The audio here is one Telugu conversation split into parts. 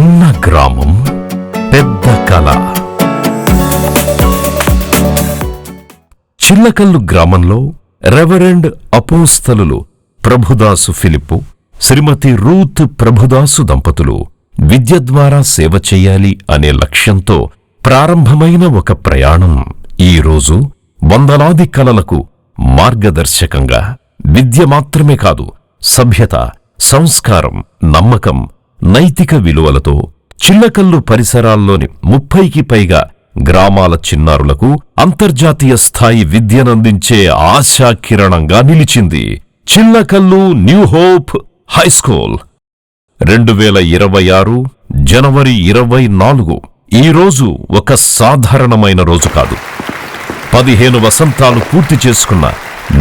చిన్న గ్రామం, పెద్ద కళ. చిల్లకల్లు గ్రామంలో రెవరెండ్ అపోస్తలులు ప్రభుదాసు ఫిలిప్పు, శ్రీమతి రూత్ ప్రభుదాసు దంపతులు విద్య ద్వారా సేవ చెయ్యాలి అనే లక్ష్యంతో ప్రారంభమైన ఒక ప్రయాణం ఈరోజు వందలాది కలలకు మార్గదర్శకంగా విద్య మాత్రమే కాదు, సభ్యత, సంస్కారం, నమ్మకం, నైతిక విలువలతో చిల్లకల్లు పరిసరాల్లోని 30కి పైగా గ్రామాల చిన్నారులకు అంతర్జాతీయ స్థాయి విద్యనందించే ఆశాకిరణంగా నిలిచింది చిల్లకల్లు న్యూ హోప్ హైస్కూల్. 2026 జనవరి 24 ఈ రోజు ఒక సాధారణమైన రోజు కాదు. 15 వసంతాలు పూర్తి చేసుకున్న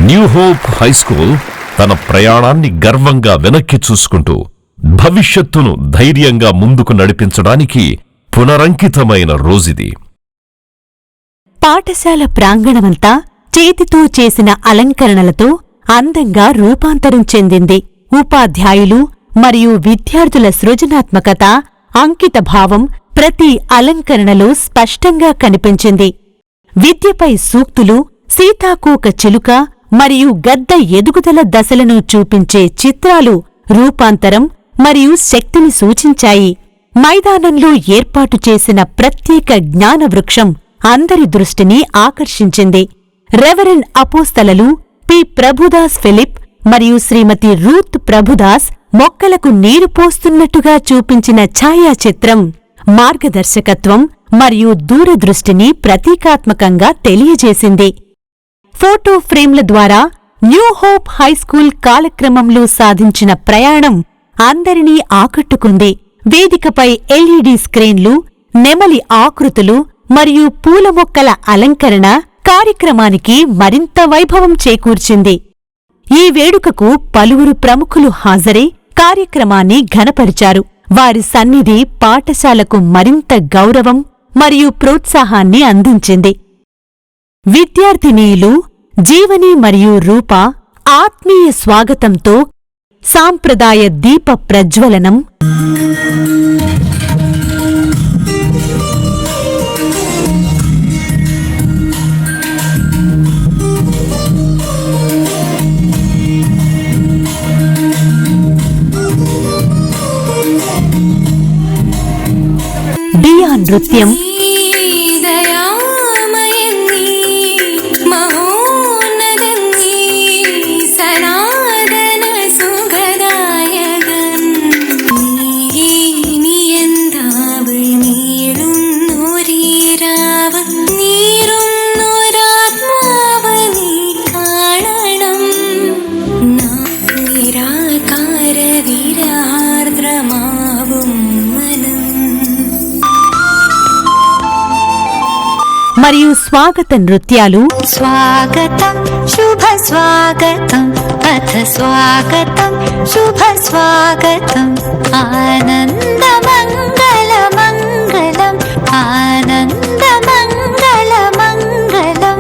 న్యూ హోప్ హైస్కూల్ తన ప్రయాణాన్ని గర్వంగా వెనక్కి చూసుకుంటూ భవిష్యత్తును ధైర్యంగా ముందుకు నడిపించడానికి పునరంకితమైన రోజిది. పాఠశాల ప్రాంగణమంతా చేతితో చేసిన అలంకరణలతో అందంగా రూపాంతరం చెందింది. ఉపాధ్యాయులు మరియు విద్యార్థుల సృజనాత్మకత, అంకితభావం ప్రతి అలంకరణలో స్పష్టంగా కనిపించింది. విద్యపై సూక్తులు, సీతాకోక చిలుక మరియు గద్ద ఎదుగుదల దశలను చూపించే చిత్రాలు రూపాంతరం మరియు శక్తిని సూచించాయి. మైదానంలో ఏర్పాటు చేసిన ప్రత్యేక జ్ఞానవృక్షం అందరి దృష్టిని ఆకర్షించింది. రెవరెండ్ అపోస్తలలు పి. ప్రభుదాస్ ఫిలిప్ మరియు శ్రీమతి రూత్ ప్రభుదాస్ మొక్కలకు నీరు పోస్తున్నట్టుగా చూపించిన ఛాయాచిత్రం మార్గదర్శకత్వం మరియు దూరదృష్టిని ప్రతీకాత్మకంగా తెలియజేసింది. ఫోటో ఫ్రేమ్ల ద్వారా న్యూ హోప్ హైస్కూల్ కాలక్రమంలో సాధించిన ప్రయాణం అందరినీ ఆకట్టుకుంది. వేదికపై LED స్క్రీన్లు, నెమలి ఆకృతులు మరియు పూల మొక్కల అలంకరణ కార్యక్రమానికి మరింత వైభవం చేకూర్చింది. ఈ వేడుకకు పలువురు ప్రముఖులు హాజరై కార్యక్రమాన్ని ఘనపరిచారు. వారి సన్నిధి పాఠశాలకు మరింత గౌరవం మరియు ప్రోత్సాహాన్ని అందించింది. విద్యార్థినీయులు జీవని మరియు రూప ఆత్మీయ స్వాగతంతో సాంప్రదాయ దీప ప్రజ్వలనం, డియా నృత్యం, మరియు స్వాగత నృత్యాలు. స్వాగతం శుభ స్వాగతం, అథ స్వాగతం శుభ స్వాగతం, ఆనంద మంగళ మంగళం, ఆనంద మంగళ మంగళం,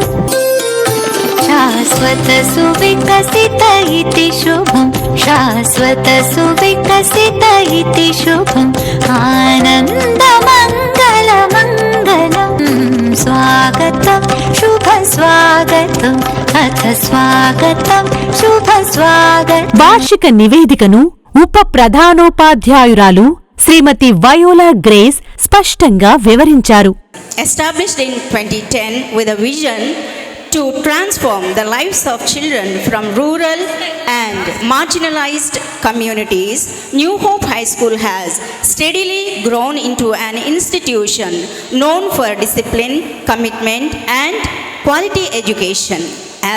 శాశ్వత సువికసిత ఇతి శుభం, శాశ్వత సువికసిత ఇతి శుభం, ఆనంద మంగళ మంగళం, స్వాగతం శుభ స్వాగతం, అథ స్వాగతం శుభ స్వాగతం. వార్షిక నివేదికను ఉప ప్రధానోపాధ్యాయురాలు శ్రీమతి వయోలా గ్రేస్ స్పష్టంగా వివరించారు. Established in 2010 with a vision to transform the lives of children from rural and marginalized communities, New Hope High School has steadily grown into an institution known for discipline, commitment, and quality education.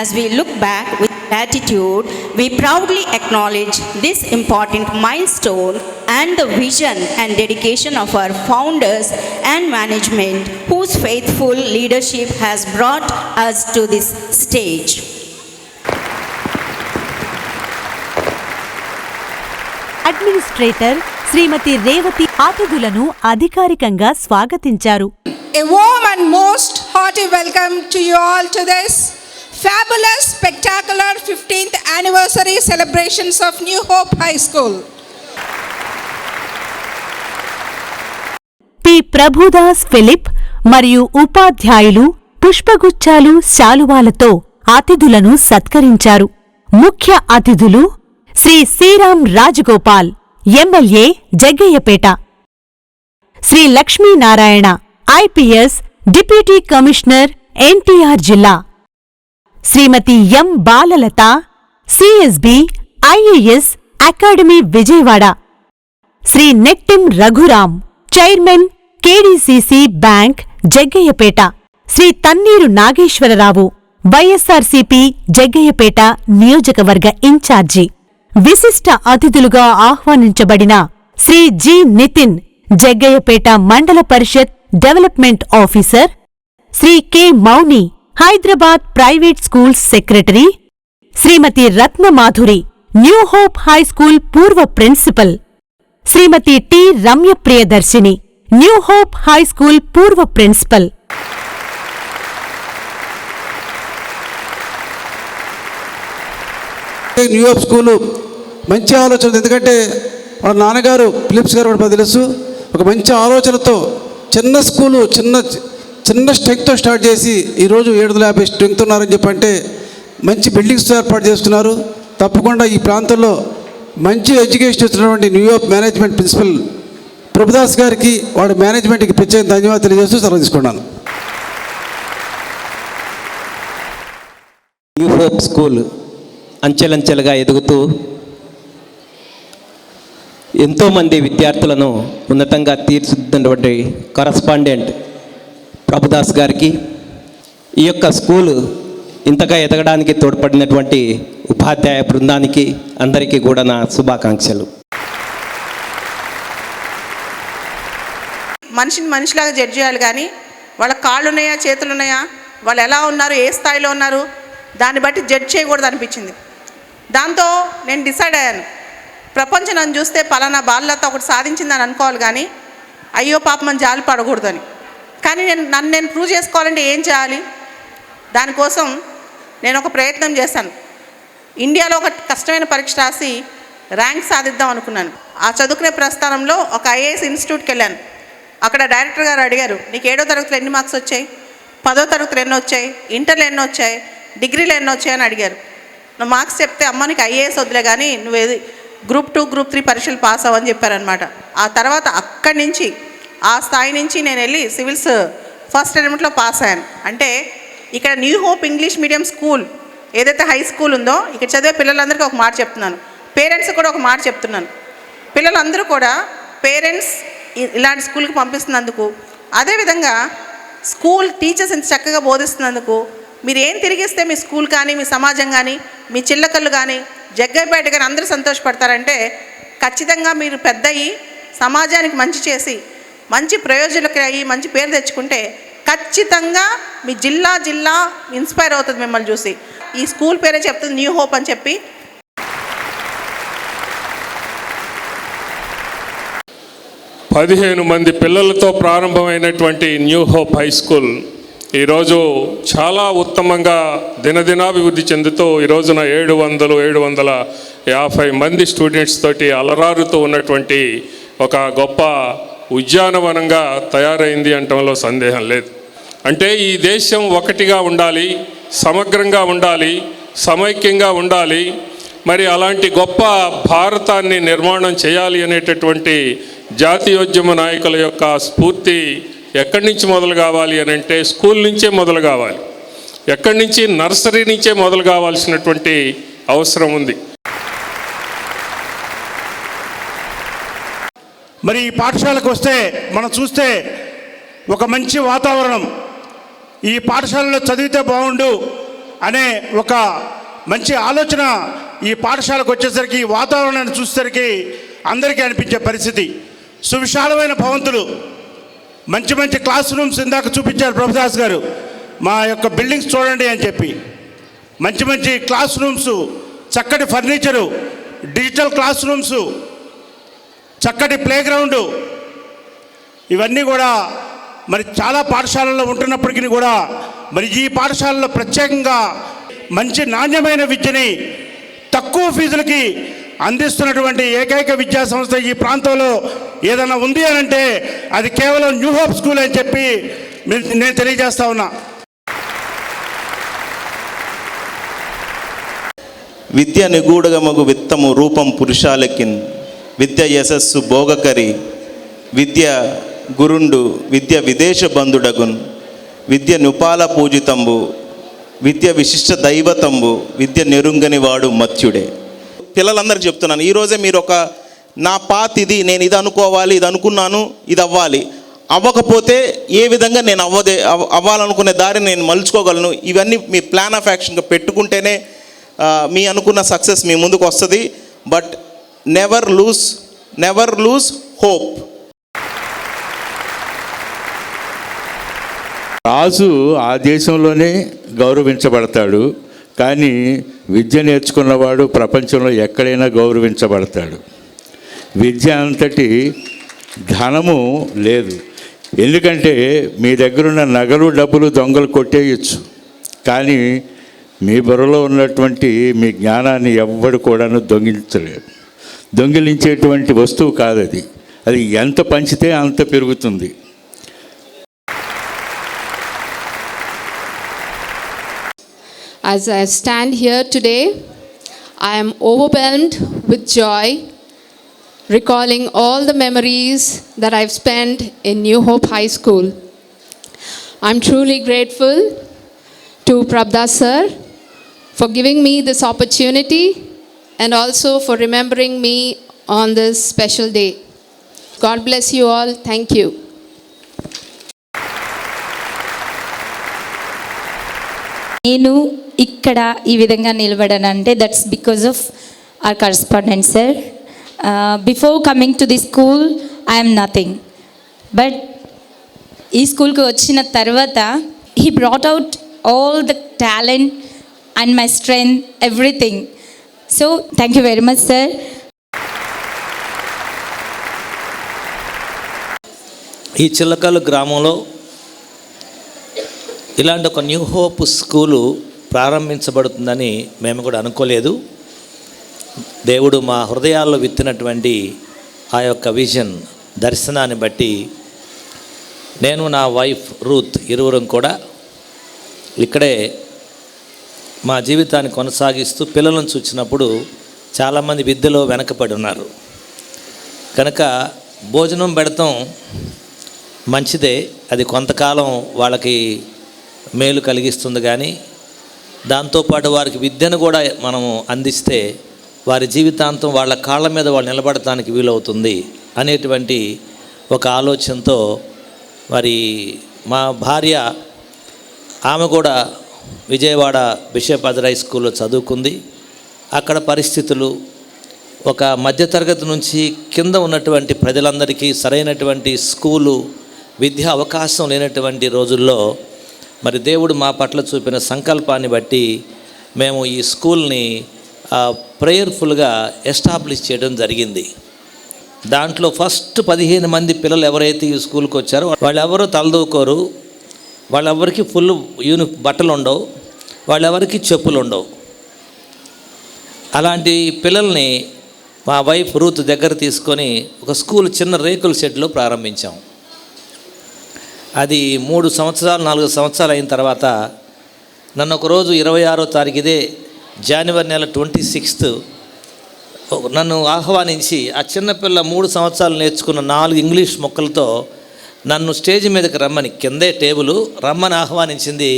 As we look back with gratitude, we proudly acknowledge this important milestone and the vision and dedication of our founders and management, whose faithful leadership has brought us to this stage. Administrator Shrimati Revathi అతిథులను అధికారికంగా స్వాగతించారు. A warm and most hearty welcome to you all to this fabulous, spectacular 15th anniversary celebrations of New Hope High School. Prabhudas Philip మరియు ఉపాధ్యాయులు పుష్పగుచ్చాలు శాలువాలతో అతిథులను సత్కరించారు. ముఖ్య అతిథులు Shri Sriram Rajagopal, MLA Jaggayyapeta, Shri Lakshminarayana, IPS, deputy commissioner, NTR జిల్లా, Shrimati M Balalatha, CSB, IAS academy Vijayawada, Shri Nettem Raghuram, chairman, KDCC bank Jaggayyapeta, Shri Tanneeru Nageswararao, YSRCP Jaggayyapeta నియోజకవర్గ ఇన్ఛార్జి. విశిష్ట అతిథులుగా ఆహ్వానించబడిన Shri G Nitin, Jaggayyapeta mandal parishad development officer, Shri K Mouni, Hyderabad private schools secretary, Shrimati Ratnamadhuri, New Hope High School పూర్వ principal, Shrimati T Ramya Priyadarshini, New Hope High School పూర్వ ప్రిన్సిపల్. న్యూ హోప్ స్కూలు మంచి ఆలోచన, ఎందుకంటే వాళ్ళ నాన్నగారు ఫిలిప్స్ గారు కూడా తెలుసు, ఒక మంచి ఆలోచనతో చిన్న స్కూలు చిన్న స్ట్రెంగ్తో స్టార్ట్ చేసి ఈరోజు 750 స్ట్రెంగ్త్ ఉన్నారని చెప్పంటే మంచి బిల్డింగ్స్ ఏర్పాటు చేస్తున్నారు. తప్పకుండా ఈ ప్రాంతంలో మంచి ఎడ్యుకేషన్ ఇస్తున్నటువంటి new hope management principal Prabhudas గారికి, వాడి మేనేజ్మెంట్కి ప్రత్యేక ధన్యవాదాలు తెలియజేస్తూ సెలవు తీసుకున్నాను. న్యూ హోప్ స్కూల్ అంచెలంచెలుగా ఎదుగుతూ ఎంతోమంది విద్యార్థులను ఉన్నతంగా తీర్చిదిద్దినటువంటి కరస్పాండెంట్ ప్రభుదాస్ గారికి, ఈ యొక్క స్కూలు ఇంతగా ఎదగడానికి తోడ్పడినటువంటి ఉపాధ్యాయ బృందానికి అందరికీ కూడా నా శుభాకాంక్షలు. మనిషిని మనిషిలాగా జడ్జ్ చేయాలి, కానీ వాళ్ళ కాళ్ళు ఉన్నాయా, చేతులు ఉన్నాయా, వాళ్ళు ఎలా ఉన్నారు, ఏ స్థాయిలో ఉన్నారు, దాన్ని బట్టి జడ్జ్ చేయకూడదు అనిపించింది. దాంతో నేను డిసైడ్ అయ్యాను, ప్రపంచం నన్ను చూస్తే పలానా బాలలతో ఒకటి సాధించిందని అనుకోవాలి, కానీ అయ్యో పాపం అని జాలి పడకూడదని. కానీ నన్ను నేను ప్రూవ్ చేసుకోవాలంటే ఏం చేయాలి? దానికోసం నేను ఒక ప్రయత్నం చేశాను. ఇండియాలో ఒక కష్టమైన పరీక్ష రాసి ర్యాంక్ సాధిద్దాం అనుకున్నాను. ఆ చదువుకునే ప్రస్థానంలో ఒక ఐఏఎస్ ఇన్స్టిట్యూట్కి వెళ్ళాను. అక్కడ డైరెక్టర్ గారు అడిగారు, నీకు 7వ తరగతిలో ఎన్ని మార్క్స్ వచ్చాయి, 10వ తరగతిలో ఎన్ని వచ్చాయి, ఇంటర్లో ఎన్ని వచ్చాయి, డిగ్రీలో ఎన్ని వచ్చాయని అడిగారు. నువ్వు మార్క్స్ చెప్తే అమ్మ నీకు ఐఏఎస్ వద్దులే కానీ నువ్వు గ్రూప్ 2, గ్రూప్ 3 పరీక్షలు పాస్ అవ్వని చెప్పారనమాట. ఆ తర్వాత అక్కడి నుంచి ఆ స్థాయి నుంచి నేను వెళ్ళి సివిల్స్ ఫస్ట్ అటెంప్ట్లో పాస్ అయ్యాను. అంటే ఇక్కడ new hope English medium school ఏదైతే హై స్కూల్ ఉందో, ఇక్కడ చదివే పిల్లలందరికీ ఒక మాట చెప్తున్నాను, పేరెంట్స్ కూడా ఒక మాట చెప్తున్నాను. పిల్లలందరూ కూడా పేరెంట్స్ ఇలాంటి స్కూల్కి పంపిస్తున్నందుకు, అదేవిధంగా స్కూల్ టీచర్స్ ఇంత చక్కగా బోధిస్తున్నందుకు మీరు ఏం తిరిగిస్తే మీ స్కూల్ కానీ, మీ సమాజం కానీ, మీ చిల్లకళ్ళు కానీ, జగ్గయ్యపేట కానీ అందరూ సంతోషపడతారంటే ఖచ్చితంగా మీరు పెద్ద అయ్యి సమాజానికి మంచి చేసి మంచి ప్రయోజకులు అయ్యి మంచి పేరు తెచ్చుకుంటే ఖచ్చితంగా మీ జిల్లా ఇన్స్పైర్ అవుతుంది మిమ్మల్ని చూసి. ఈ స్కూల్ పేరే చెప్తుంది న్యూ హోప్ అని చెప్పి. 15 మంది పిల్లలతో ప్రారంభమైనటువంటి న్యూ హోప్ హై స్కూల్ ఈరోజు చాలా ఉత్తమంగా దినదినాభివృద్ధి చెందుతూ ఈరోజున 750 మంది స్టూడెంట్స్ తోటి అలరారుతూ ఉన్నటువంటి ఒక గొప్ప ఉద్యానవనంగా తయారైంది అనటంలో సందేహం లేదు. అంటే ఈ దేశం ఒకటిగా ఉండాలి, సమగ్రంగా ఉండాలి, సమైక్యంగా ఉండాలి, మరి అలాంటి గొప్ప భారతాన్ని నిర్మాణం చేయాలి అనేటటువంటి జాతీయోద్యమ నాయకుల యొక్క స్ఫూర్తి ఎక్కడి నుంచి మొదలు కావాలి అని అంటే స్కూల్ నుంచే మొదలు కావాలి. ఎక్కడి నుంచి? నర్సరీ నుంచే మొదలు కావాల్సినటువంటి అవసరం ఉంది. మరి ఈ పాఠశాలకు వస్తే మనం చూస్తే ఒక మంచి వాతావరణం, ఈ పాఠశాలలో చదివితే బాగుండు అనే ఒక మంచి ఆలోచన ఈ పాఠశాలకు వచ్చేసరికి, ఈ వాతావరణాన్ని చూసేసరికి అందరికీ అనిపించే పరిస్థితి. సువిశాలమైన భవంతులు, మంచి మంచి క్లాస్ రూమ్స్ ఇందాక చూపించారు ప్రభుదాస్ గారు, మా యొక్క బిల్డింగ్స్ చూడండి అని చెప్పి. మంచి మంచి క్లాస్ రూమ్స్, చక్కటి ఫర్నిచరు, డిజిటల్ క్లాస్ రూమ్స్, చక్కటి ప్లే గ్రౌండు, ఇవన్నీ కూడా మరి చాలా పాఠశాలల్లో ఉంటున్నప్పటికీ కూడా మరి ఈ పాఠశాలలో ప్రత్యేకంగా మంచి నాణ్యమైన విద్యని తక్కువ ఫీజులకి అందిస్తున్నటువంటి ఏకైక విద్యా సంస్థ ఈ ప్రాంతంలో ఏదైనా ఉంది అని అంటే అది కేవలం న్యూ హోప్ స్కూల్ అని చెప్పి నేను తెలియజేస్తా ఉన్నా. విద్య నిగూఢగమగు విత్తము రూపం పురుషాలకిన్, విద్య యశస్సు భోగకరి, విద్య గురుండు, విద్య విదేశ బంధుడగున్, విద్య నుపాల పూజితంబు, విద్య విశిష్ట దైవతంబు, విద్య నెరుంగని వాడు మత్యుడే. పిల్లలందరికీ చెప్తున్నాను, ఈరోజే మీరు ఒక నా పాత్ ఇది, నేను ఇది అనుకోవాలి, ఇది అనుకున్నాను, ఇది అవ్వాలి, అవ్వకపోతే ఏ విధంగా నేను అవ్వాలనుకునే దారిని నేను మలుచుకోగలను, ఇవన్నీ మీ ప్లాన్ ఆఫ్ యాక్షన్గా పెట్టుకుంటేనే మీ అనుకున్న సక్సెస్ మీ ముందుకు వస్తుంది. But never lose hope. రాజు ఆ దేశంలోనే గౌరవించబడతాడు, కానీ విద్య నేర్చుకున్నవాడు ప్రపంచంలో ఎక్కడైనా గౌరవించబడతాడు. విద్య అంతటి ధనము లేదు. ఎందుకంటే మీ దగ్గరున్న నగలు డబ్బులు దొంగలు కొట్టేయచ్చు, కానీ మీ బుర్రలో ఉన్నటువంటి మీ జ్ఞానాన్ని ఎవ్వడు కూడాను దొంగిలించలేడు. దొంగిలించేటువంటి వస్తువు కాదు అది. అది ఎంత పంచితే అంత పెరుగుతుంది. As I stand here today, I am overwhelmed with joy, recalling all the memories that I've spent in New Hope High School. I'm truly grateful to Prabhdas sir for giving me this opportunity and also for remembering me on this special day. God bless you all. Thank you. నేను ఇక్కడ ఈ విధంగా నిలబడానంటే that's because of our correspondent sir. Before coming to the school I'm nothing, but ఈ స్కూల్కి వచ్చిన తర్వాత he brought out all the talent and my strength, everything. So thank you very much sir. ఈ చిల్లకల్లు గ్రామంలో ఇలాంటి ఒక న్యూ హోప్ స్కూలు ప్రారంభించబడుతుందని మేము కూడా అనుకోలేదు. దేవుడు మా హృదయాల్లో విత్తినటువంటి ఆ యొక్క విజన్, దర్శనాన్ని బట్టి నేను నా వైఫ్ రూత్ ఇరువురం కూడా ఇక్కడే మా జీవితాన్ని కొనసాగిస్తూ పిల్లలను చూసినప్పుడు చాలామంది విద్యలో వెనకపడి ఉన్నారు కనుక భోజనం పెడతాం మంచిదే, అది కొంతకాలం వాళ్ళకి మేలు కలిగిస్తుంది, కానీ దాంతోపాటు వారికి విద్యను కూడా మనము అందిస్తే వారి జీవితాంతం వాళ్ళ కాళ్ళ మీద వాళ్ళు నిలబడటానికి వీలవుతుంది అనేటువంటి ఒక ఆలోచనతో మరి మా భార్య ఆమె కూడా విజయవాడ బిషప్ అజరై స్కూల్లో చదువుకుంది. అక్కడ పరిస్థితులు ఒక మధ్యతరగతి నుంచి కింద ఉన్నటువంటి ప్రజలందరికీ సరైనటువంటి స్కూలు విద్యా అవకాశం లేనటువంటి రోజుల్లో మరి దేవుడు మా పట్ల చూపిన సంకల్పాన్ని బట్టి మేము ఈ స్కూల్ని ప్రేయర్ఫుల్గా ఎస్టాబ్లిష్ చేయడం జరిగింది. దాంట్లో ఫస్ట్ 15 మంది పిల్లలు ఎవరైతే ఈ స్కూల్కి వచ్చారో వాళ్ళెవరూ తలదూకోరు, వాళ్ళెవరికి ఫుల్ బట్టలు ఉండవు, వాళ్ళెవరికి చెప్పులు ఉండవు. అలాంటి పిల్లల్ని మా వైఫ్ రూత్ దగ్గర తీసుకొని ఒక స్కూల్ చిన్న రేకుల షెడ్లో ప్రారంభించాం. అది 3 సంవత్సరాలు 4 సంవత్సరాలు అయిన తర్వాత నన్ను ఒకరోజు 26వ తారీఖు ఇదే జనవరి నెల 26th నన్ను ఆహ్వానించి ఆ చిన్నపిల్ల 3 సంవత్సరాలు నేర్చుకున్న 4 ఇంగ్లీష్ మొక్కలతో నన్ను స్టేజ్ మీదకి రమ్మని, కిందే టేబుల్ రమ్మని ఆహ్వానించింది.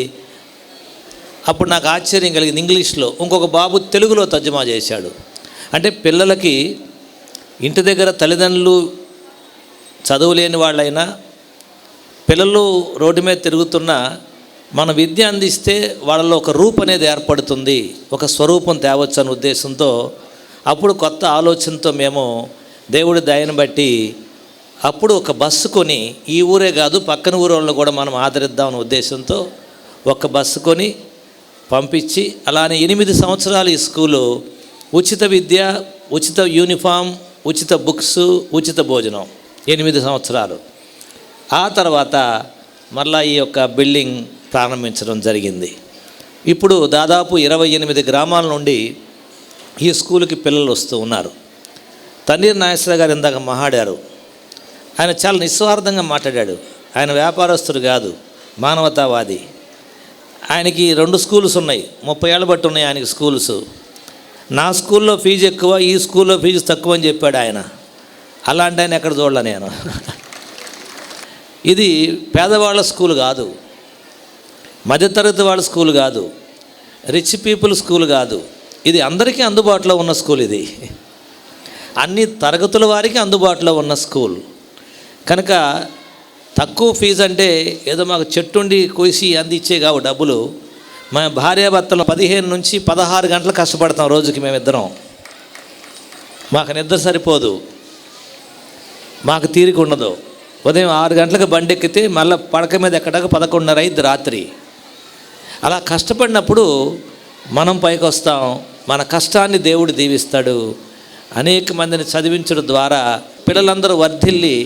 అప్పుడు నాకు ఆశ్చర్యం కలిగింది. ఇంగ్లీష్లో ఇంకొక బాబు తెలుగులో తర్జుమా చేశాడు. అంటే పిల్లలకి ఇంటి దగ్గర తల్లిదండ్రులు చదువులేని వాళ్ళైనా పిల్లలు రోడ్డు మీద తిరుగుతున్నా మన విద్య అందిస్తే వాళ్ళలో ఒక రూపం అనేది ఏర్పడుతుంది, ఒక స్వరూపం తేవచ్చు అనే ఉద్దేశంతో అప్పుడు కొత్త ఆలోచనతో మేము దేవుడి దయను బట్టి అప్పుడు ఒక బస్సు కొని, ఈ ఊరే కాదు పక్కన ఊరు వాళ్ళని కూడా మనం ఆదరిద్దామనే ఉద్దేశంతో ఒక బస్సు కొని పంపించి అలానే 8 సంవత్సరాలు ఈ స్కూలు ఉచిత విద్య, ఉచిత యూనిఫామ్, ఉచిత బుక్స్, ఉచిత భోజనం 8 సంవత్సరాలు. ఆ తర్వాత మళ్ళా ఈ యొక్క బిల్డింగ్ ప్రారంభించడం జరిగింది. ఇప్పుడు దాదాపు 28 గ్రామాల నుండి ఈ స్కూల్కి పిల్లలు వస్తూ ఉన్నారు. తన్నీర్ నాగేశ్వర గారు ఇందాక మాట్లాడారు. ఆయన చాలా నిస్వార్థంగా మాట్లాడాడు. ఆయన వ్యాపారస్తుడు కాదు, మానవతావాది. ఆయనకి 2 స్కూల్స్ ఉన్నాయి, 30 ఏళ్ళ బట్టి ఉన్నాయి ఆయనకి స్కూల్స్. నా స్కూల్లో ఫీజు ఎక్కువ, ఈ స్కూల్లో ఫీజు తక్కువ అని చెప్పాడు ఆయన. అలాంటి ఆయన ఎక్కడ చూడలే నేను. ఇది పేదవాళ్ళ స్కూల్ కాదు, మధ్యతరగతి వాళ్ళ స్కూల్ కాదు, రిచ్ పీపుల్ స్కూల్ కాదు. ఇది అందరికీ అందుబాటులో ఉన్న స్కూల్. ఇది అన్ని తరగతుల వారికి అందుబాటులో ఉన్న స్కూల్ కనుక తక్కువ ఫీజు అంటే ఏదో మాకు చెట్టుండి కోసి అందించే కావు డబ్బులు. మా భార్యాభర్తలు 15 నుంచి 16 గంటలు కష్టపడతాం రోజుకి మేమిద్దరం. మాకు నిద్ర సరిపోదు, మాకు తీరిక ఉండదు. ఉదయం 6 గంటలకు బండి ఎక్కితే మళ్ళీ పడక మీద ఎక్కడాక 11:30 అయింది రాత్రి. అలా కష్టపడినప్పుడు మనం పైకి వస్తాం. మన కష్టాన్ని దేవుడు దీవిస్తాడు. అనేక మందిని చదివించడం ద్వారా పిల్లలందరూ వర్ధిల్లి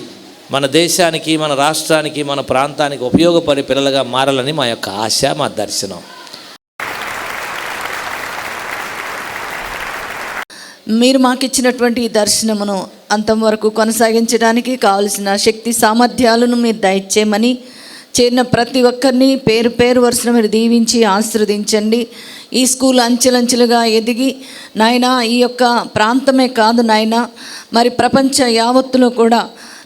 మన దేశానికి, మన రాష్ట్రానికి, మన ప్రాంతానికి ఉపయోగపడే పిల్లలుగా మారాలని మా యొక్క ఆశ, మా దర్శనం. మీరు మాకు ఇచ్చినటువంటి ఈ దర్శనమును అంతవరకు కొనసాగించడానికి కావలసిన శక్తి సామర్థ్యాలను మీరు దయచేయమని, చేరిన ప్రతి ఒక్కరిని పేరు పేరు వరుసన మీరు దీవించి ఆశీర్వదించండి. ఈ స్కూల్ అంచెలంచెలుగా ఎదిగి నాయన ఈ యొక్క ప్రాంతమే కాదు నాయన, మరి ప్రపంచ యావత్తులో కూడా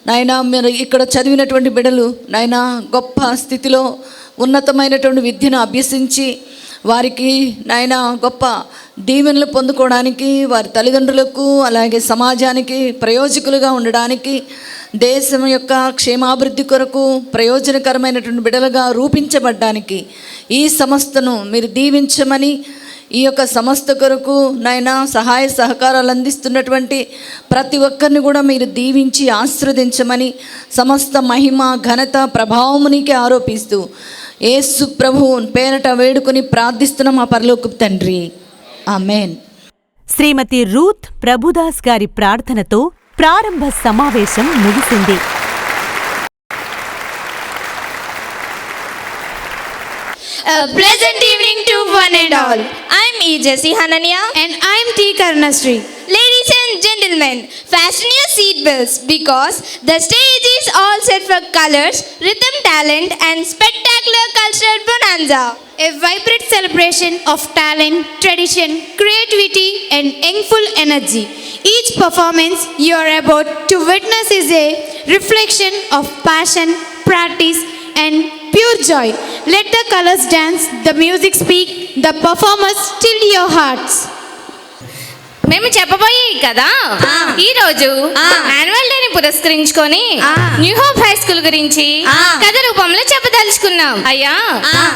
నాయన మీరు ఇక్కడ చదివినటువంటి బిడ్డలు నాయన గొప్ప స్థితిలో ఉన్నతమైనటువంటి విద్యను అభ్యసించి వారికి నాయన గొప్ప దీవెనలు పొందుకోవడానికి, వారి తల్లిదండ్రులకు అలాగే సమాజానికి ప్రయోజకులుగా ఉండడానికి, దేశం యొక్క క్షేమాభివృద్ధి కొరకు ప్రయోజనకరమైనటువంటి బిడ్డలుగా రూపించబడ్డానికి ఈ సంస్థను మీరు దీవించమని, ఈ యొక్క సంస్థ కొరకు నాయన సహాయ సహకారాలు అందిస్తున్నటువంటి ప్రతి ఒక్కరిని కూడా మీరు దీవించి ఆశీర్వదించమని, సమస్త మహిమ ఘనత ప్రభావమునికి ఆరోపిస్తూ యేసు ప్రభువు పేరట వేడుకొని ప్రార్థిస్తున్న మా పరలోకపు తండ్రి, ఆమేన్. శ్రీమతి రూత్ ప్రభుదాస్ గారి ప్రార్థనతో ప్రారంభ సమావేశం ముగిసింది. A pleasant evening to one and all. I'm E. Jessie Hanania and I'm T. Karnasri. Ladies and gentlemen, fasten your seatbelts because the stage is all set for colors, rhythm, talent and spectacular cultural bonanza. A vibrant celebration of talent, tradition, creativity and youngful energy. Each performance you are about to witness is a reflection of passion, practice and pure joy. Let the colors dance, the music speak, the performers still your hearts. మేము చెప్పబోయే కదా ఈ రోజు యాన్యువల్ డేని పురస్కరించుకొని న్యూ హోప్ హై స్కూల్ గురించి కథ రూపంలో చెప్పదలుచుకున్నాం. అయ్యా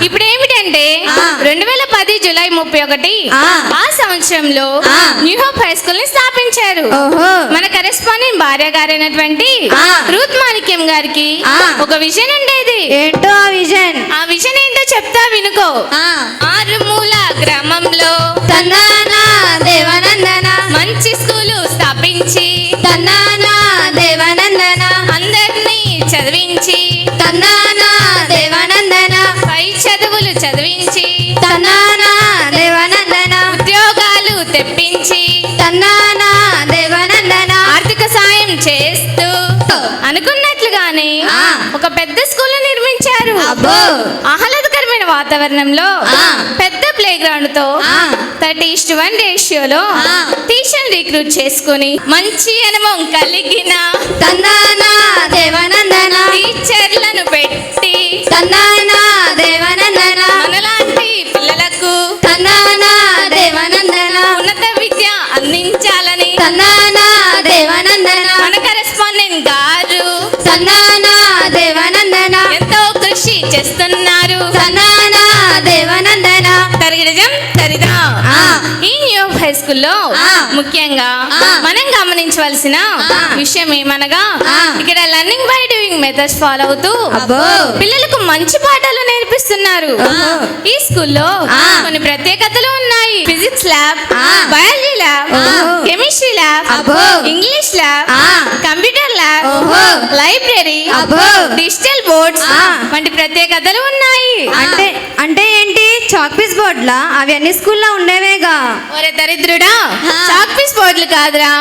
ఇప్పుడు ఏమిటంటే 2010 జూలై 31 ఆ సంవత్సరంలో న్యూ హోప్ హై స్కూల్ ని స్థాపించారు. మన కరెస్పాండెంట్ భార్య గారైనటువంటి రూత్ మాణిక్యం గారికి ఒక విజన్ ఉండేది. ఏంటో ఆ విజన్? ఆ విజన్ ఏంటో చెప్తా వినుకో. ఆరుమూల గ్రామంలో తన్నానా దేవనందన మంచి స్కూలు స్థాపించి తన్నానా దేవనందన అందరినీ చదివించి తన్నానా దేవనందన పై చదువులు చదివించి తన్నానా దేవనందన ఉద్యోగాలు తెప్పించి తన్నానా దేవనందన ఆర్థిక సాయం చేస్తూ అనుకున్నట్లుగానే ఒక పెద్ద స్కూల్ నిర్మించారు. ఆహ్లాదకరమైన వాతావరణంలో పెద్ద ప్లే గ్రౌండ్ తో 30:1 రేషియోలో టీచర్ రిక్రూట్ చేసుకుని మంచి అనుభవం కలిగిన తన్నానా దేవనందన టీచర్లను పెట్టి తన్నానా దేవనందన మనలాంటి పిల్లలకు తన్నానా దేవనందన ఉన్నత విద్య అందించాలని తన్నానా దేవనందన మన కరెస్పాండెంట్ గారు తన్నానా దేవనందన ఎంతో కృషి చేస్తున్నారు. తన్నానా దేవనందన తరిగిడజం తరిదా ఈ న్యూ హై స్కూల్లో ముఖ్యంగా మనం గమనించవలసిన విషయం ఏమనగా ఇక్కడ learning by doing methods follow అవుతూ పిల్లలకు మంచి పాఠాలు నేర్పిస్తున్నారు. ఈ స్కూల్లో కొన్ని ప్రత్యేకతలు ఉన్నాయి. Physics lab, biology lab, chemistry lab, English lab, computer lab, library, digital boards వంటి ప్రత్యేకతలు ఉన్నాయి. అంటే ఏంటి చాక్ పీస్ బోర్డులా? అవి అన్ని స్కూల్లో ఉండేవేగా. ఒరే దరిద్రుడా, చాక్ పీస్ బోర్డులు కాదురా,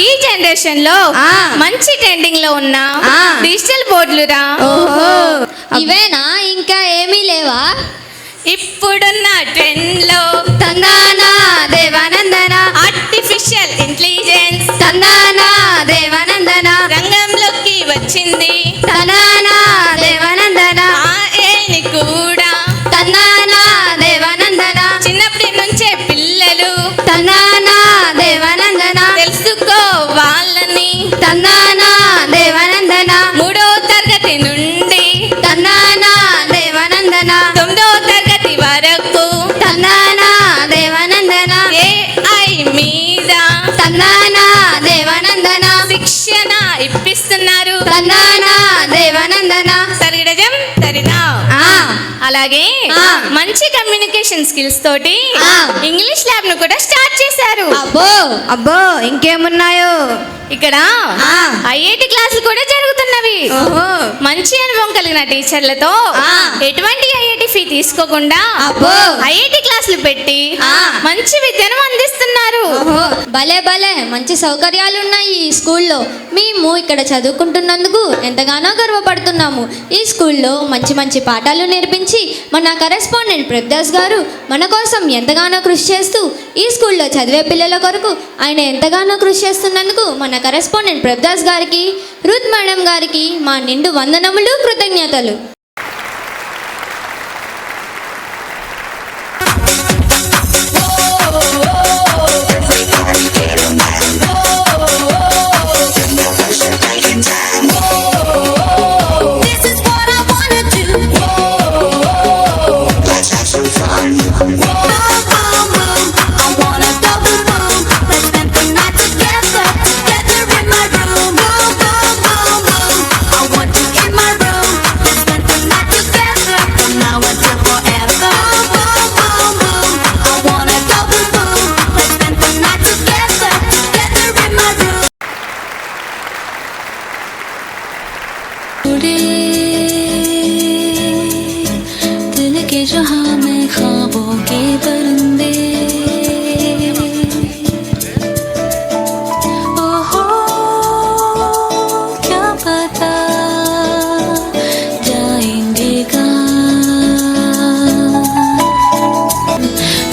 ఈ జనరేషన్ లో మంచి ట్రెండింగ్ లో ఉన్న డిజిటల్ బోర్డులురా. ఓహో, ఇవేనా? ఇంకా ఏమీ లేవా? ఇప్పుడున్న ట్రెండ్ లో తందానా దేవానందన, ఆర్టిఫిషియల్ ఇంటెలిజెన్స్ తందానా దేవానందన, రంగంలోకి వచ్చింది తందానా దేవానందన, ఏని కూడా తందానా దేవానందన, చిన్నప్పటి నుంచే పిల్లలు తందానా దేవానందన, తెలుసుకోవాలని తందానా దేవానందన, 3వ తరగతి నుండి తందానా దేవానందన, 9వ తరగతి వరకు తందానా దేవానందన, AI మీద తందానా దేవానందన, శిక్షణ ఇప్పిస్తున్నారు తందానా దేవానందన, సరిగడజం సరిదా. అలాగే మంచి కమ్యూనికేషన్ స్కిల్స్ తోటి ఇంగ్లీష్ ల్యాబ్ ను కూడా స్టార్ట్ చేశారు. అబ్బో అబ్బో, ఇంకేమున్నాయో ఇక్కడ ఐఐటి క్లాసులు కూడా జరుగుతున్నవి. మంచి అనుభవం కలిగిన టీచర్లతో ఎటువంటి ఐఐటి ఫీ తీసుకోకుండా ఐఐటి క్లాసులు పెట్టి మంచి విద్యను అందిస్తున్నారు. భలే భలే, మంచి సౌకర్యాలు ఉన్నాయి ఈ స్కూల్లో. మేము ఇక్కడ చదువుకుంటున్నందుకు ఎంతగానో గర్వపడుతున్నాము. ఈ స్కూల్లో మంచి మంచి పాఠాలు నేర్పించి మన కరెస్పాండెంట్ ప్రభుదాస్ గారు మన కోసం ఎంతగానో కృషి చేస్తూ ఈ స్కూల్లో చదివే పిల్లల కొరకు ఆయన ఎంతగానో కృషి చేస్తున్నందుకు మన కరెస్పాండెంట్ ప్రభుదాస్ గారికి, రూత్ మేడం గారికి మా నిండు వందనములు, కృతజ్ఞతలు.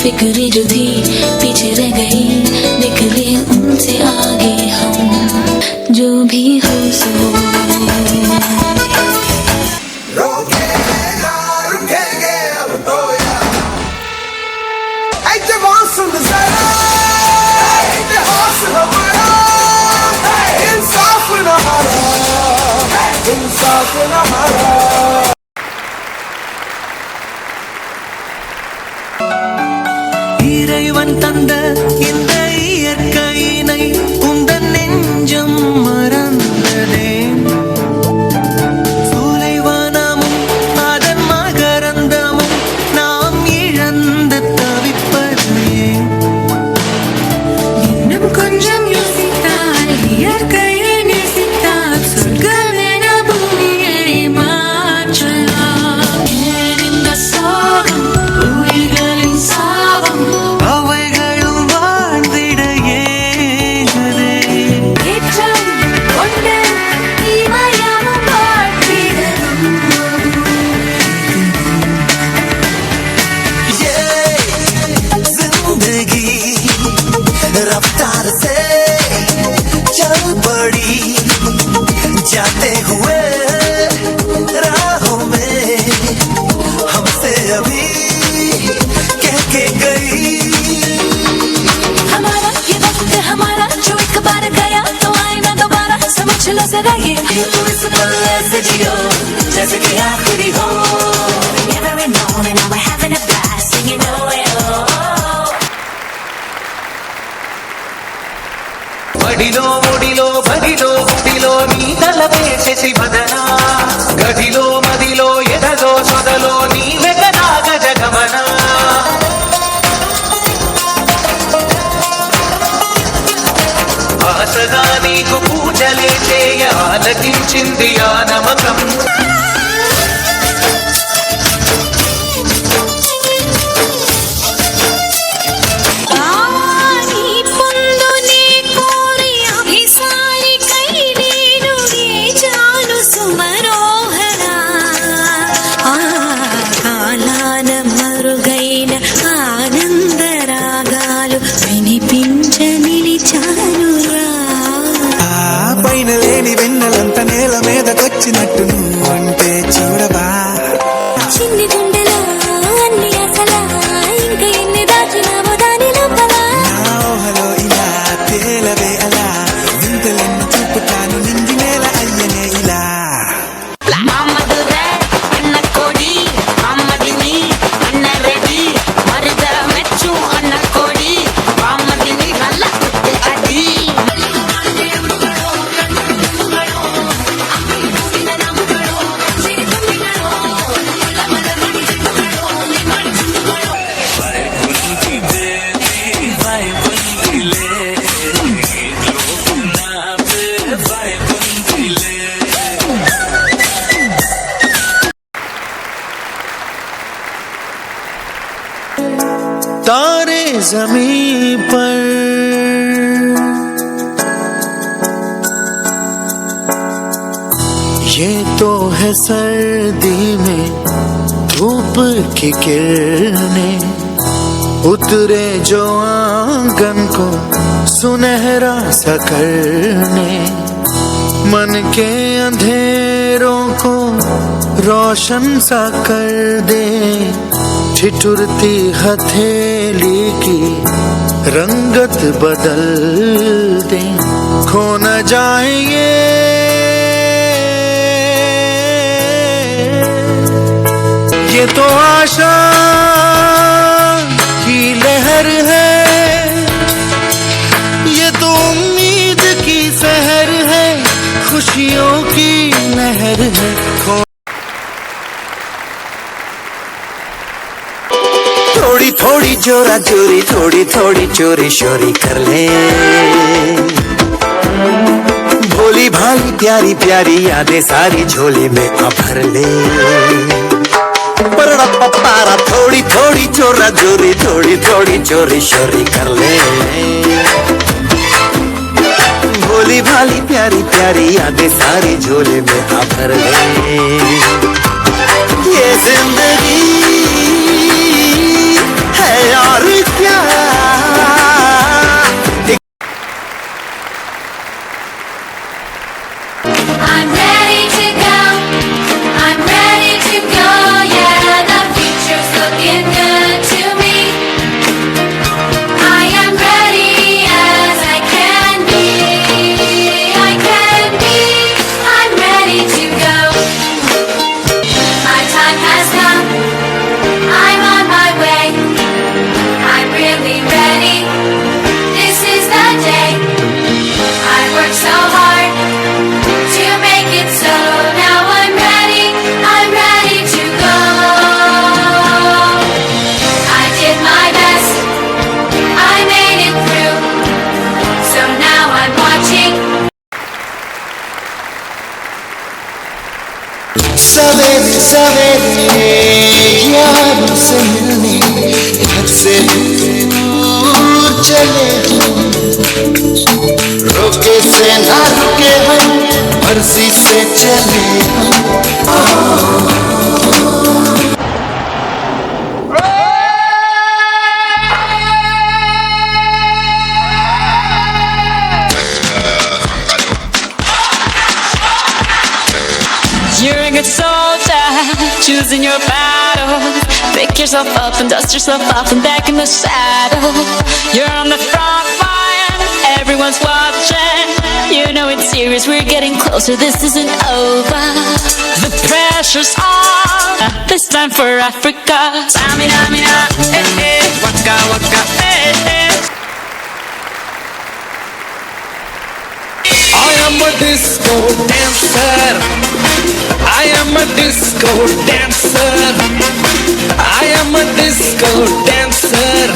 फिक्रें जो थी पीछे रह गई, निकले उनसे आगे हम, जो भी हो सो. இறைவன் தந்த இந்த இயற்கையினை உந்தன் நெஞ்சம் மறந்ததே. சூலைவனமும் அதன் மகரந்தமும் நாம் இழந்து தவிப்பதே. இன்னும் கொஞ்சம் யோசித்தால், இயற்கையை நேசித்தால், சொர்க்கமென பூமியை மாற்றலாம். ஏன் இந்த சோகம், உயிர்களின் சாபம், அவைகளும் வாழ்ந்திட ஏங்குதே. ஏற்றம் கொண்டு இமயமும் வாழ்த்திடணும். जिंदगी रफ्तार से चल पड़ी, जाते हुए राहों में हमसे अभी कह के गई. हमारा ये वक्त हमारा जो एक बार गया तो आए ना दोबारा, समझ लो जरा ये तो इस पल ऐसे जियो जैसे कि आखिरी हो. Never known and now we're having a blast singing oh oh. బడిలో ఒడిలో బడిలో గుడిలో నీ తల వేసేసి వదనా, గదిలో మదిలో ఎదలో సొదలో నీ వెగనా గజగమనా. ఆశగా నీకు పూజలే చేయ ఆలకించింది ఆ నమ్మకం. నేల మీదకొచ్చినట్టు నువ్వు అంటే చూడవా చిన్ని గుండెలో అన్ని అసలా ఇంకా ఎన్ని దాచినావో దాని లోపల నా ఊహలో ఇలా తేలవే అలా వింతలెన్ను చూపుతాను నింగి నేల అయ్యనే ఇలా तारे ज़मीं पर ये तो है सर्दी में धूप की किरणें उतरे जो आंगन को सुनहरा सा करने मन के अंधेरों को रोशन सा कर दे ठिठुरती हथेली की रंगत बदल दे खो न जाए ये तो आशा की लहर है ये तो उम्मीद की सहर है खुशियों की लहर है थोड़ी थोड़ी जोरा जोरी थोड़ी थोड़ी चोरी शोरी कर ले भोली भाली प्यारी प्यारी यादें सारी झोली में आ भर ले पारा थोड़ी थोड़ी चोरा जोरी थोड़ी थोड़ी चोरी शोरी कर ले भोली भाली प्यारी प्यारी यादें सारी झोली में आ भर ले ये जिंदगी है और क्या I'm ready to go. I'm ready to go. Yeah, the future's looking good to me. I am ready as I can be. I can be. I'm ready to go. My time has come. I'm on my way. I'm really ready. This is the day. I worked so hard to make it so. Now I'm ready to go. I did my best, I made it through. So now I'm watching. सवेरे सवेरे यारों से मिलने घर से दूर चले रोके से ना रुके हम मर्जी से चले You're a good soldier, choosing your battles. Pick yourself up and dust yourself off and back in the saddle. You're on the front line, everyone's watching. You know it's serious, we're getting closer, this isn't over. The pressure's on, this time for Africa. Samina, mina, eh, eh, waka, waka, eh, eh. I am a disco dancer. I am a disco dancer. I am a disco dancer.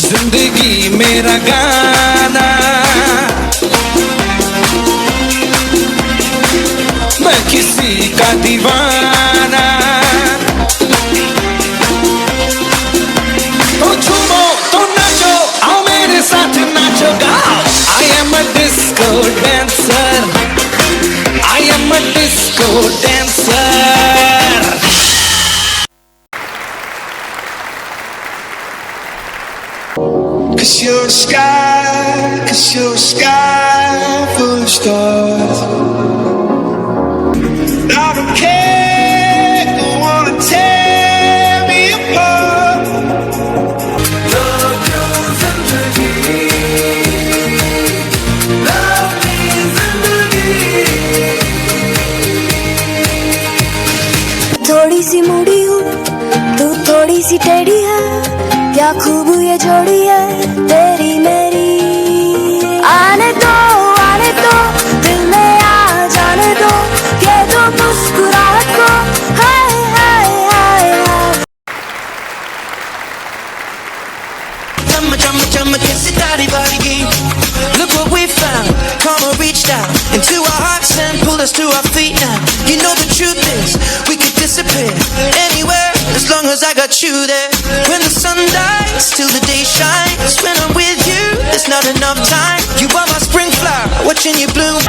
जिंदगी मेरा गाना मैं किसी का दीवाना तो झूमो तो नाचो आओ मेरे साथ नाचो गाओ I am a disco dancer. I am a disco dancer. Cause you're a sky full of stars. सी मूडी हूँ, तू थोड़ी सी टेढ़ी है, क्या खूब ये जोड़ी है तेरी मेरी। आने दो दिल में आ जाने दो, कह दो मुस्कुराहट को हाय हाय हाय हाय। चम चम चमके सितारे बारीगी, look what we found. Karma reached out into our hearts and pulled us to our feet now. You know the truth is we could disappear anywhere as long as I got you there. When the sun dies till the day shines, when I'm with you there's not enough time. You are my spring flower watching you bloom.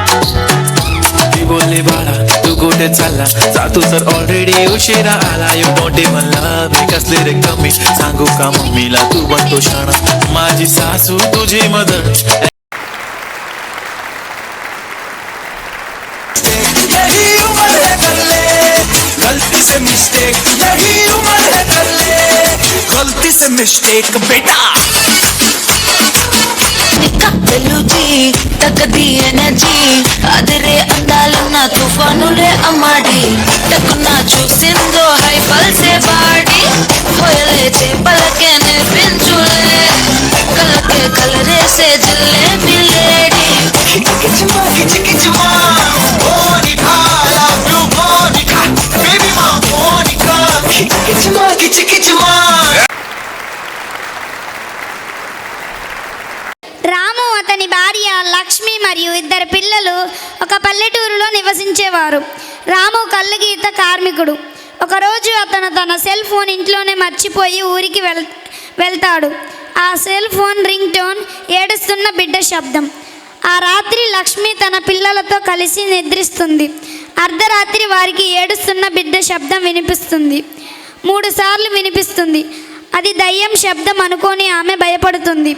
बोलले बाळा तू गोटे चालला जातो सर ऑलरेडी उशिरा आला. You don't even love me कसले रे कमी सांगू का मम्मीला तू बनतो शाणा माझी सासू तुझी मदर. नहीं उम्र है कर ले गलती से मिस्टेक, नहीं उम्र है कर ले गलती से मिस्टेक बेटा. వెలుజీ తగ్గది ఎనర్జీ అదిరే అందాలున్న తుఫానులే అమ్మాడి టక్కున చూసిందో హై పల్సే బాడి హోయలే చేపలకే నేర్పించులే కళ్ళకే కలరేసే జిల్లే బిల్లేడి. కిచకిచమా కిచకిచమా Monica love you Monica baby మా మోనికా కిచకిచమా కిచకిచమా. రాము అతని భార్య లక్ష్మి మరియు ఇద్దరు పిల్లలు ఒక పల్లెటూరులో నివసించేవారు. రాము కళ్ళగీత కార్మికుడు. ఒకరోజు అతను తన సెల్ ఫోన్ ఇంట్లోనే మర్చిపోయి ఊరికి వెళ్తాడు. ఆ సెల్ ఫోన్ రింగ్ టోన్ ఏడుస్తున్న బిడ్డ శబ్దం. ఆ రాత్రి లక్ష్మి తన పిల్లలతో కలిసి నిద్రిస్తుంది. అర్ధరాత్రి వారికి ఏడుస్తున్న బిడ్డ శబ్దం వినిపిస్తుంది. 3 సార్లు వినిపిస్తుంది. అది దయ్యం శబ్దం అనుకొని ఆమె భయపడుతుంది.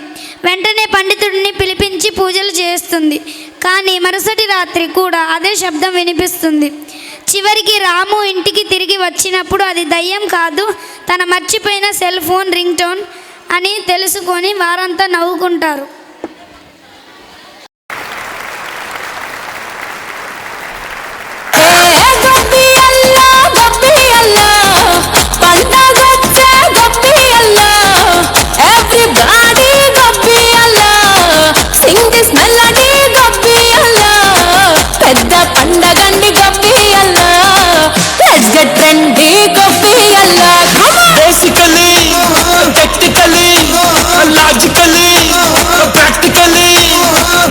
వెంటనే పండితుడిని పిలిపించి పూజలు చేస్తుంది. కానీ మరుసటి రాత్రి కూడా అదే శబ్దం వినిపిస్తుంది. చివరికి రాము ఇంటికి తిరిగి వచ్చినప్పుడు అది దయ్యం కాదు, తన మర్చిపోయిన సెల్ ఫోన్ రింగ్ టోన్ అని తెలుసుకొని వారంతా నవ్వుకుంటారు. Basically, technically, logically, practically.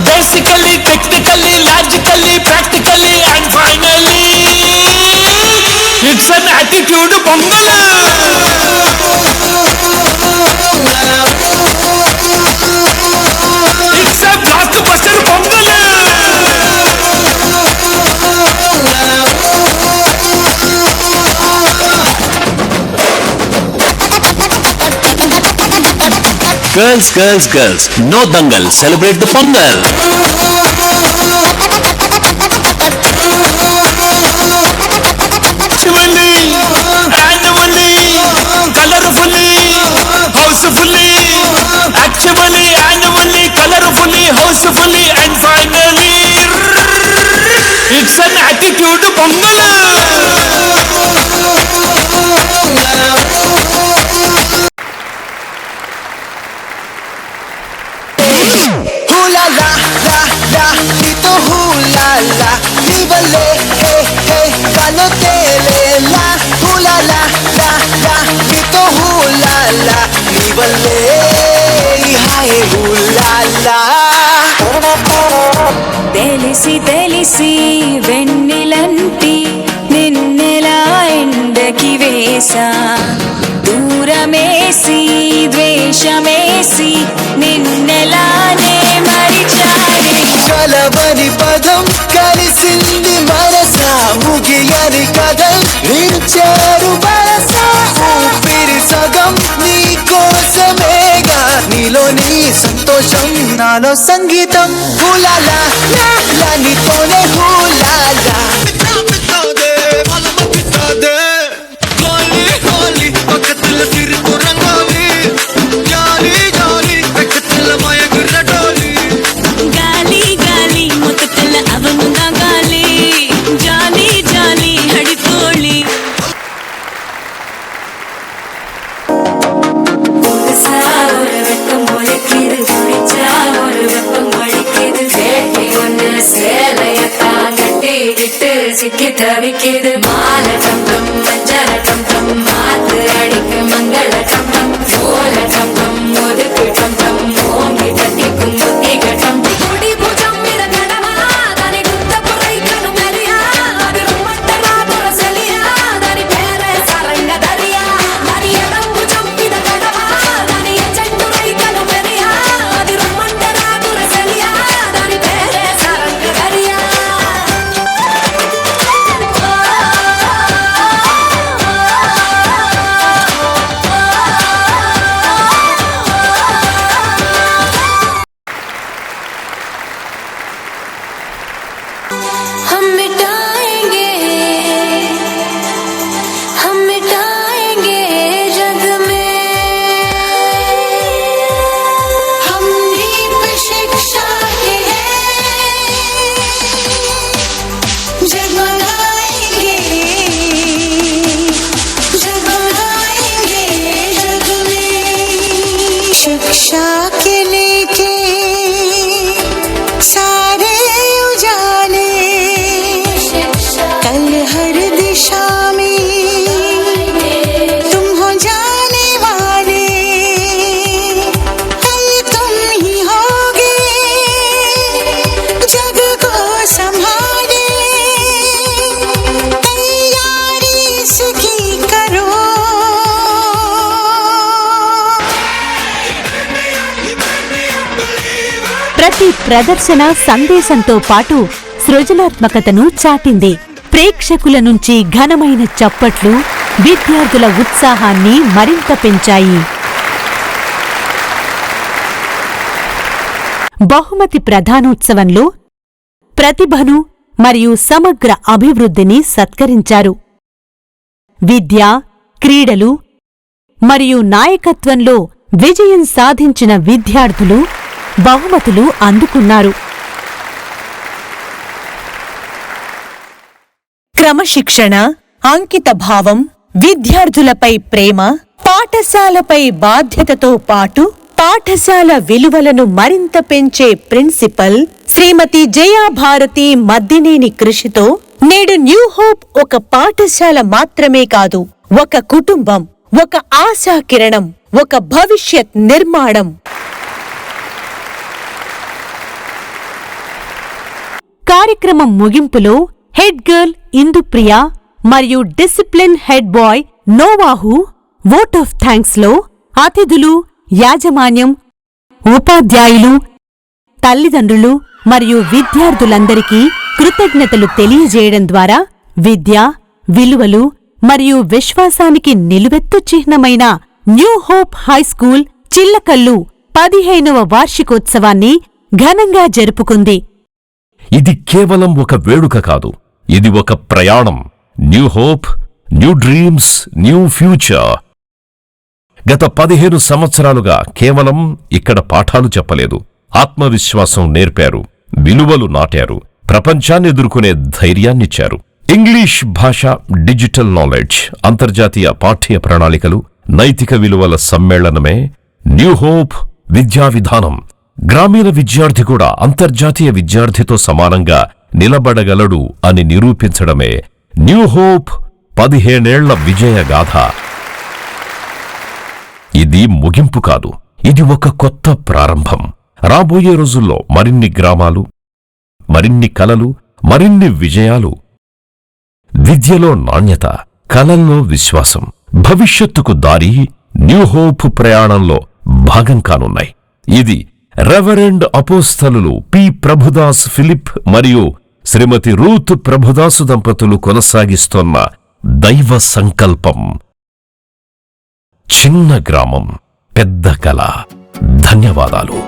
Basically, technically, logically, practically, and finally, it's an attitude bungle. It's a blockbuster bungle. Girls, girls, girls, no dangal, celebrate the Pongal. Annually, colorfully, housefully. Actually, annually, colorfully, housefully, and finally, it's an attitude bungle. Hula la la la, ni to hula la, ni bale hey hey, galo tele la. Hula la la la, ni to hula la, ni bale hi hula la. తెలిసి తెలిసి వెన్నెలంటి నిన్నెలా ఎండకి వేసా, దూరమేసి ద్వేషమేసి నిన్నెలానే మరిచానే. కలవని పదం కలిసింది మనసా, ముగియని కథం నిలిచారు మనసా. ఊపిరి సగం నీ కోసమేగా, నీలో నీ సంతోషం నాలో సంగీతం. హూలాలా లా నీతోనే హూలాలా. గాలి గాలి మొత్తల అవనుగా గాలి, జాలి జాలి హడితోళి. சிக்கி தவிக்கிது மால டம் டம் மஞ்சள டம் டம் மாத்து அடிக்கு மங்கள டம் டம் சோல டம் டம் ஒதுக்கு டம் டம் ஓங்கி தட்டிக்கும் புத்திக டம் குடி பூஜம் மீத கடமா தானி குத்த புரை கனு மெரியா அது ரொம்பட்டரா புரசலியா தானி பேரே சரங்க தரியா தானி எடம் பூஜம் மீத கடமா தானி எச்சண்டுரை கனு மெரியா அது ரொம்பட்டரா புரசலியா தானி பேரே சரங்க தரியா हम मिटाएंगे जग में हम दीप शिक्षा के जगमगाएंगे जग में शिक्षा के लेके सारे उजाले कल हर दिशा में तुम हो जाने वाले कल तुम ही होगे जग को संभाले तैयारी इसकी करो ప్రతి ప్రదర్శన సందేశంతో పాటు సృజనాత్మకతను చాటింది. ప్రేక్షకుల నుంచి ఘనమైన చప్పట్లు విద్యార్థుల ఉత్సాహాన్ని మరింత పెంచాయి. బహుమతి ప్రధానోత్సవంలో ప్రతిభను మరియు సమగ్ర అభివృద్ధిని సత్కరించారు. విద్య, క్రీడలు మరియు నాయకత్వంలో విజయం సాధించిన విద్యార్థులు బహుమతులు అందుకున్నారు. క్రమశిక్షణ, అంకితభావం, విద్యార్థులపై ప్రేమ, పాఠశాలపై బాధ్యతతో పాటు పాఠశాల విలువలను మరింత పెంచే ప్రిన్సిపల్ శ్రీమతి జయాభారతి మద్దినేని కృషితో నేడు న్యూ హోప్ ఒక పాఠశాల మాత్రమే కాదు, ఒక కుటుంబం, ఒక ఆశాకిరణం, ఒక భవిష్యత్ నిర్మాణం. కార్యక్రమం ముగింపులో హెడ్ గర్ల్ ఇందుప్రియ మరియు discipline head bye Novahu vote of thanks లో అతిథులు, యాజమాన్యం, ఉపాధ్యాయులు, తల్లిదండ్రులు మరియు విద్యార్థులందరికీ కృతజ్ఞతలు తెలియజేయడం ద్వారా విద్య, విలువలు మరియు విశ్వాసానికి నిలువెత్తు చిహ్నమైన న్యూ హోప్ హైస్కూల్ చిల్లకల్లు 15వ వార్షికోత్సవాన్ని ఘనంగా జరుపుకుంది. ఇది కేవలం ఒక వేడుక కాదు, ఇది ఒక ప్రయాణం. New hope, new dreams, new future. గత 15 సంవత్సరాలుగా కేవలం ఇక్కడ పాఠాలు చెప్పలేదు, ఆత్మవిశ్వాసం నేర్పారు, విలువలు నాటారు, ప్రపంచాన్ని ఎదుర్కొనే ధైర్యాన్నిచ్చారు. ఇంగ్లీష్ భాష, డిజిటల్ నాలెడ్జ్, అంతర్జాతీయ పాఠ్య ప్రణాళికలు, నైతిక విలువల సమ్మేళనమే న్యూ హోప్ విద్యా విధానం. గ్రామీణ విద్యార్థి కూడా అంతర్జాతీయ విద్యార్థితో సమానంగా నిలబడగలడు అని నిరూపించడమే న్యూ హోప్ 15 ఏళ్ల విజయగాథ. ఇది ముగింపు కాదు, ఇది ఒక కొత్త ప్రారంభం. రాబోయే రోజుల్లో మరిన్ని గ్రామాలు, మరిన్ని కలలు, మరిన్ని విజయాలు. విద్యలో నాణ్యత, కలల్లో విశ్వాసం, భవిష్యత్తుకు దారి న్యూ హోప్ ప్రయాణంలో భాగం కానున్నాయి. ఇది రెవరెండ్ అపోస్తలులు పి. ప్రభుదాస్ ఫిలిప్ మరియు శ్రీమతి రూత్ ప్రభుదాసు దంపతులు కొనసాగిస్తోన్న దైవ సంకల్పం. చిన్న గ్రామం, పెద్ద కళ. ధన్యవాదాలు.